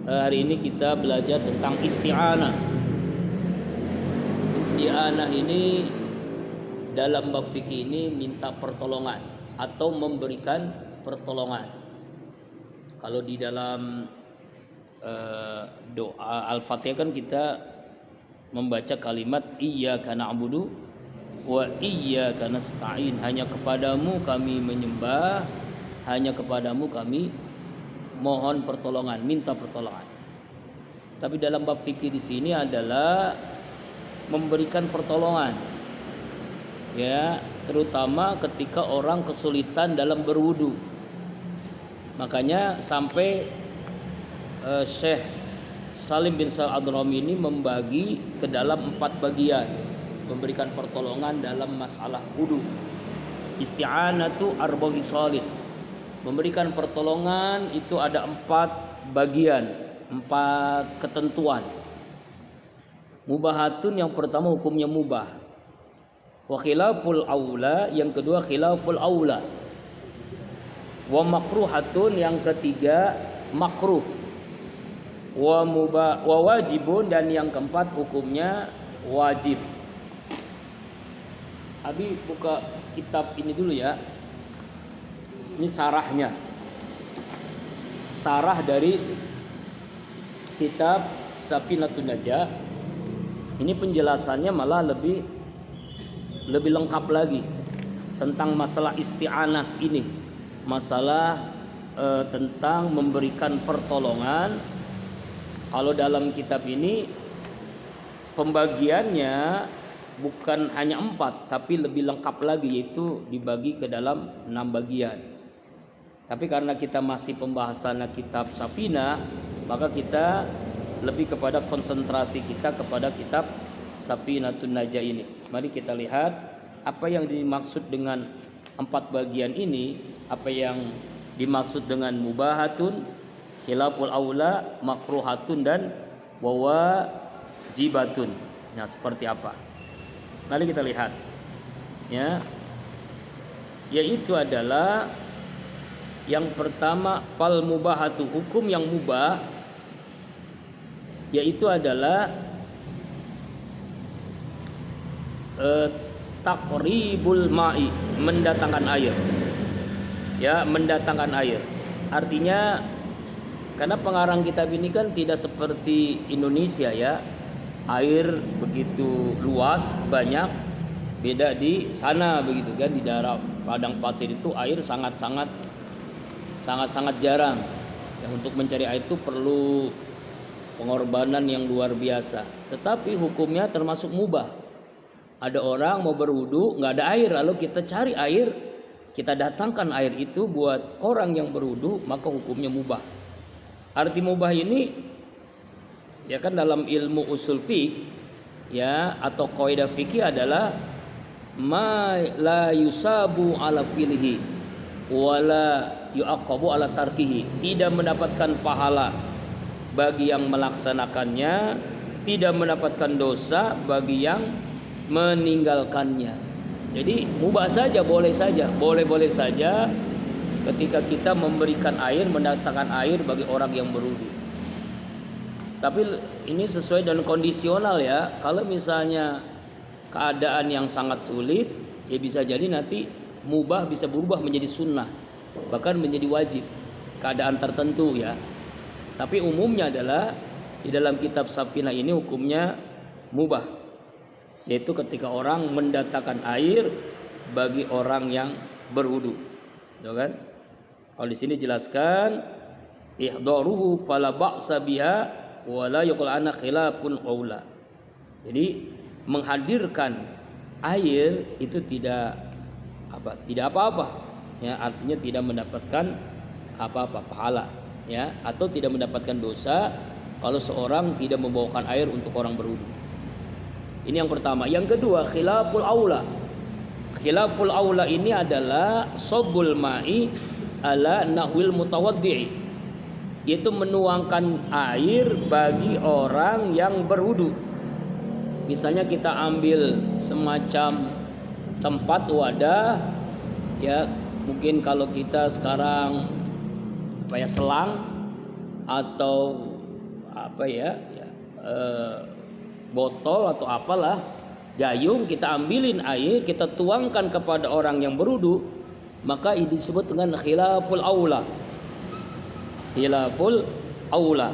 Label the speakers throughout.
Speaker 1: Hari ini kita belajar tentang isti'anah. Isti'anah ini dalam bab fikih ini minta pertolongan atau memberikan pertolongan. Kalau di dalam doa Al-Fatihah kan kita membaca kalimat iyyaka na'budu wa iyyaka nasta'in. Hanya kepadamu kami menyembah, hanya kepadamu kami mohon pertolongan, minta pertolongan. Tapi dalam bab fikih di sini adalah memberikan pertolongan, ya, terutama ketika orang kesulitan dalam berwudu. Makanya sampai Syekh Salim bin Sa'ad Ad-Rami ini membagi ke dalam 4 bagian, memberikan pertolongan dalam masalah wudu. Isti'anatu arba'u shalih. Memberikan pertolongan itu ada 4 bagian, 4 ketentuan. Mubahatun yang pertama hukumnya mubah. Wa khilaful aula yang kedua khilaful aula. Wa makruhatun yang ketiga makruh. Wa wajibun dan yang keempat hukumnya wajib. Abi buka kitab ini dulu ya. Ini sarahnya, sarah dari kitab Safinatun Najah. Ini penjelasannya malah lebih lengkap lagi tentang masalah isti'anah ini, masalah tentang memberikan pertolongan. Kalau dalam kitab ini pembagiannya bukan hanya 4, tapi lebih lengkap lagi, yaitu dibagi ke dalam 6 bagian. Tapi karena kita masih pembahasan kitab Safinah, maka kita lebih kepada konsentrasi kita kepada kitab Safinatun Najah ini. Mari kita lihat apa yang dimaksud dengan 4 bagian ini, apa yang dimaksud dengan mubahatun, khilaful aula, makruhatun dan wajibatun. Nah, seperti apa? Mari kita lihat. Ya. Yaitu adalah yang pertama fal mubahatu, hukum yang mubah yaitu adalah taqribul ma'i, mendatangkan air. Ya, mendatangkan air. Artinya karena pengarang kitab ini kan tidak seperti Indonesia ya. Air begitu luas, banyak, beda di sana begitu kan, di daerah padang pasir itu air sangat-sangat jarang. Ya, untuk mencari air itu perlu pengorbanan yang luar biasa. Tetapi hukumnya termasuk mubah. Ada orang mau berwudu nggak ada air, lalu kita cari air, kita datangkan air itu buat orang yang berwudu, maka hukumnya mubah. Arti mubah ini ya kan dalam ilmu usul fiqh ya atau kaidah fikih adalah ma la yusabu ala filhi wala yu'aqabu ala tarkihi, tidak mendapatkan pahala bagi yang melaksanakannya, tidak mendapatkan dosa bagi yang meninggalkannya. Jadi mubah saja, boleh saja ketika kita memberikan air, mendatangkan air bagi orang yang berwudu. Tapi ini sesuai dengan kondisional ya. Kalau misalnya keadaan yang sangat sulit, ya bisa jadi nanti mubah bisa berubah menjadi sunnah, bahkan menjadi wajib, keadaan tertentu ya. Tapi umumnya adalah di dalam kitab Safinah ini hukumnya mubah, yaitu ketika orang mendatangkan air bagi orang yang berwudu, ya kan? Kalau di sini jelaskan ihdaruhu fala ba'sa biha wala yaqul ana khilafun aula. Jadi menghadirkan air itu tidak apa-apa ya, artinya tidak mendapatkan apa-apa pahala ya, atau tidak mendapatkan dosa kalau seorang tidak membawakan air untuk orang berwudu. Ini yang pertama. Yang kedua khilaful aula. Khilaful aula ini adalah sobul ma'i ala nahwil mutawaddi', yaitu menuangkan air bagi orang yang berwudu. Misalnya kita ambil semacam tempat wadah ya, mungkin kalau kita sekarang selang atau apa ya, botol atau apalah, gayung, kita ambilin air, kita tuangkan kepada orang yang berwudu, maka ini disebut dengan khilaful aula. Khilaful aula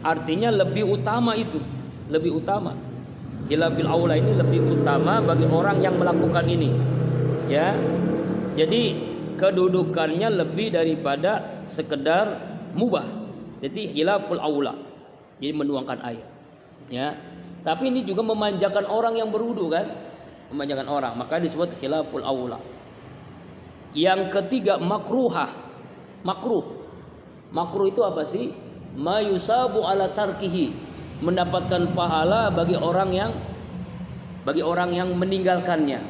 Speaker 1: artinya lebih utama, itu lebih utama. Khilaful aula ini lebih utama bagi orang yang melakukan ini, ya. Jadi kedudukannya lebih daripada sekedar mubah. Jadi khilaful aula, jadi menuangkan air, ya. Tapi ini juga memanjakan orang yang berwudu kan, memanjakan orang, maka disebut khilaful aula. Yang ketiga makruhah. Makruh itu apa sih? Ma yusabu ala tarkihi, mendapatkan pahala bagi orang yang meninggalkannya.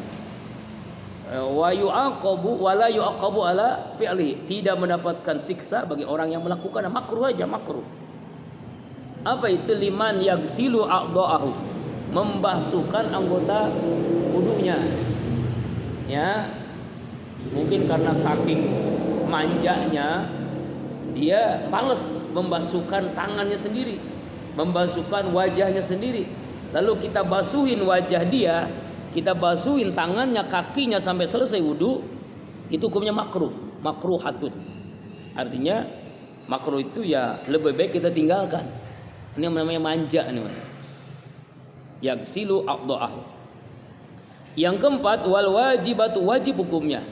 Speaker 1: Wa yu'aqabu wa la yu'aqabu ala fi'li, tidak mendapatkan siksa bagi orang yang melakukan. Makruh aja, makruh. Apa itu? Liman yagsilu a'dha'ahu, membasuhkan anggota wudunya, ya. Mungkin karena saking manjanya dia males membasuhkan tangannya sendiri, membasuhkan wajahnya sendiri. Lalu kita basuhin wajah dia, kita basuhin tangannya, kakinya sampai selesai wudu, itu hukumnya makruh, makruhatun. Artinya makruh itu ya lebih baik kita tinggalkan. Ini namanya manja nih. Yaghsilu a'dha'ahu. Yang keempat, wal wajibatu, wajib hukumnya.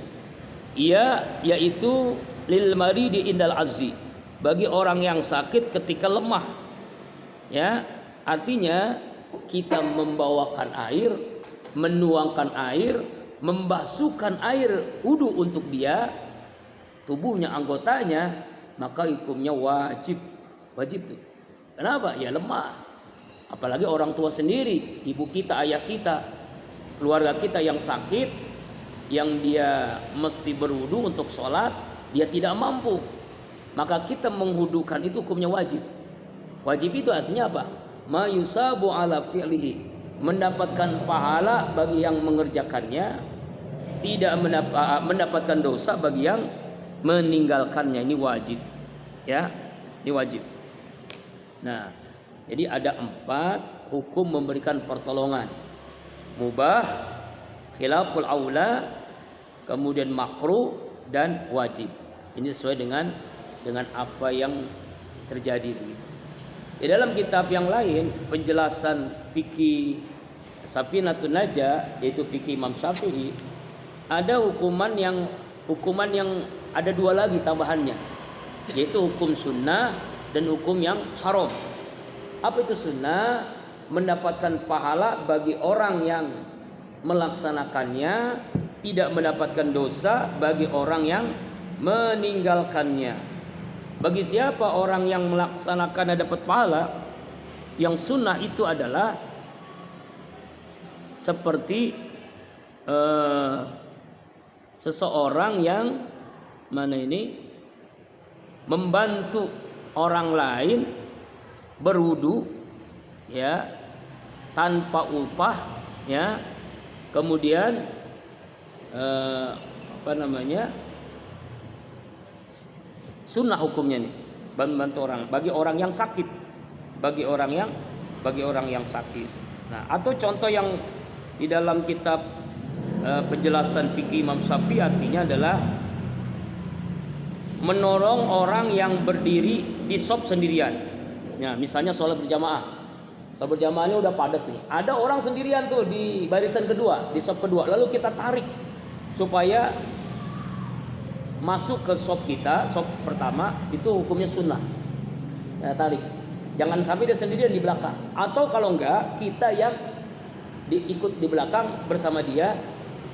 Speaker 1: Yaitu lil maridi indal azzi, bagi orang yang sakit ketika lemah, ya. Artinya kita membawakan air, menuangkan air, membasuhkan air wudu untuk dia, tubuhnya, anggotanya, maka hukumnya wajib tuh. Kenapa? Ya lemah. Apalagi orang tua sendiri, ibu kita, ayah kita, keluarga kita yang sakit, yang dia mesti berwudu untuk sholat, dia tidak mampu, maka kita menghudukan, itu hukumnya wajib. Wajib itu artinya apa? Ma yusabu ala fi'lihi, mendapatkan pahala bagi yang mengerjakannya, tidak mendapatkan dosa bagi yang meninggalkannya. Ini wajib, ya, ini wajib. Nah, jadi ada 4 hukum memberikan pertolongan: mubah, khilaful aula, kemudian makruh, dan wajib. Ini sesuai dengan apa yang terjadi begitu. Di dalam kitab yang lain, penjelasan fikih Safinatun Najah, yaitu fikih Imam Syafi'i, ada hukuman yang ada 2 lagi tambahannya, yaitu hukum sunnah dan hukum yang haram. Apa itu sunnah? Mendapatkan pahala bagi orang yang melaksanakannya, tidak mendapatkan dosa bagi orang yang meninggalkannya. Bagi siapa orang yang melaksanakan dapat pahala? Yang sunnah itu adalah seperti seseorang yang membantu orang lain berwudu, ya, tanpa upah, ya. Kemudian sunnah hukumnya nih, membantu orang bagi orang yang sakit, bagi orang yang sakit. Nah, atau contoh yang di dalam kitab penjelasan fikih Imam Syafi'i artinya adalah menolong orang yang berdiri di shop sendirian. Ya, misalnya sholat berjamaah. Sholat berjamaahnya udah padat nih. Ada orang sendirian tuh di barisan kedua, di shop kedua. Lalu kita tarik supaya masuk ke shop kita, shop pertama, itu hukumnya sunnah. Ya, tarik. Jangan sampai dia sendirian di belakang. Atau kalau enggak, kita yang ikut di belakang bersama dia.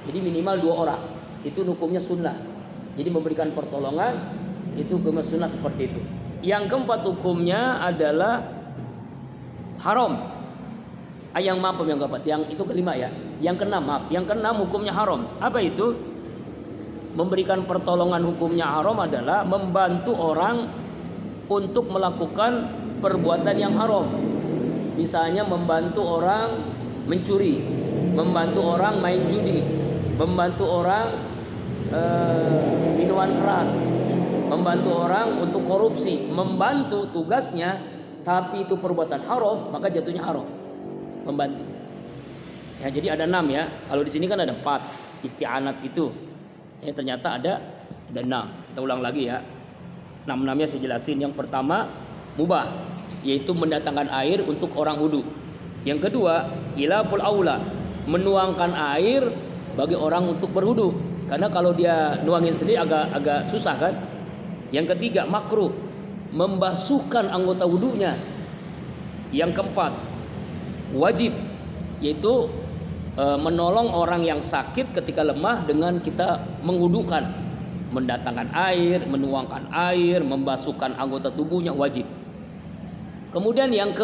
Speaker 1: Jadi minimal 2 orang. Itu hukumnya sunnah. Jadi memberikan pertolongan, itu hukumnya sunnah seperti itu. Yang keempat hukumnya adalah haram. Yang maaf, yang keempat, yang itu kelima ya. Yang keenam, maaf, yang keenam hukumnya haram. Apa itu? Memberikan pertolongan hukumnya haram adalah membantu orang untuk melakukan perbuatan yang haram. Misalnya membantu orang mencuri, membantu orang main judi, membantu orang minuman keras, membantu orang untuk korupsi. Membantu tugasnya tapi itu perbuatan haram, maka jatuhnya haram. Membantu. Ya, jadi ada 6 ya. Kalau di sini kan ada 4 isti'anat itu. Ya, ternyata ada 6. Kita ulang lagi ya. 6-6-nya saya jelasin. Yang pertama mubah, yaitu mendatangkan air untuk orang wudu. Yang kedua khilaful aula, menuangkan air bagi orang untuk berwudu. Karena kalau dia nuangin sendiri agak susah kan. Yang ketiga makruh, membasuhkan anggota wudunya. Yang keempat wajib, yaitu menolong orang yang sakit ketika lemah dengan kita mengwudukan, mendatangkan air, menuangkan air, membasuhkan anggota tubuhnya wajib. Kemudian yang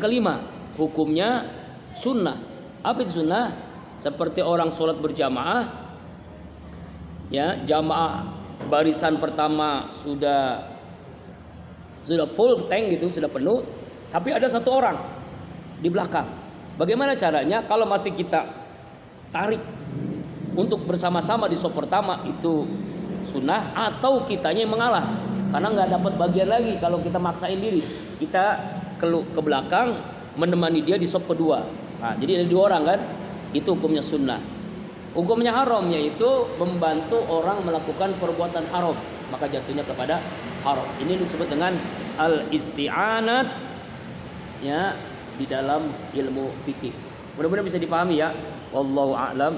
Speaker 1: kelima hukumnya sunnah. Apa itu sunnah? Seperti orang sholat berjamaah, ya, jamaah barisan pertama sudah full tank gitu, sudah penuh, tapi ada satu orang di belakang. Bagaimana caranya? Kalau masih kita tarik untuk bersama-sama di sop pertama, itu sunnah, atau kitanya yang mengalah karena nggak dapat bagian lagi. Kalau kita maksain diri, kita ke belakang menemani dia di sop kedua. Nah, jadi ada 2 orang kan, itu hukumnya sunnah. Hukumnya haram, yaitu membantu orang melakukan perbuatan haram, maka jatuhnya kepada haram. Ini disebut dengan al-isti'anat, ya, di dalam ilmu fikih. Mudah-mudahan bisa dipahami ya. Wallahu a'lam.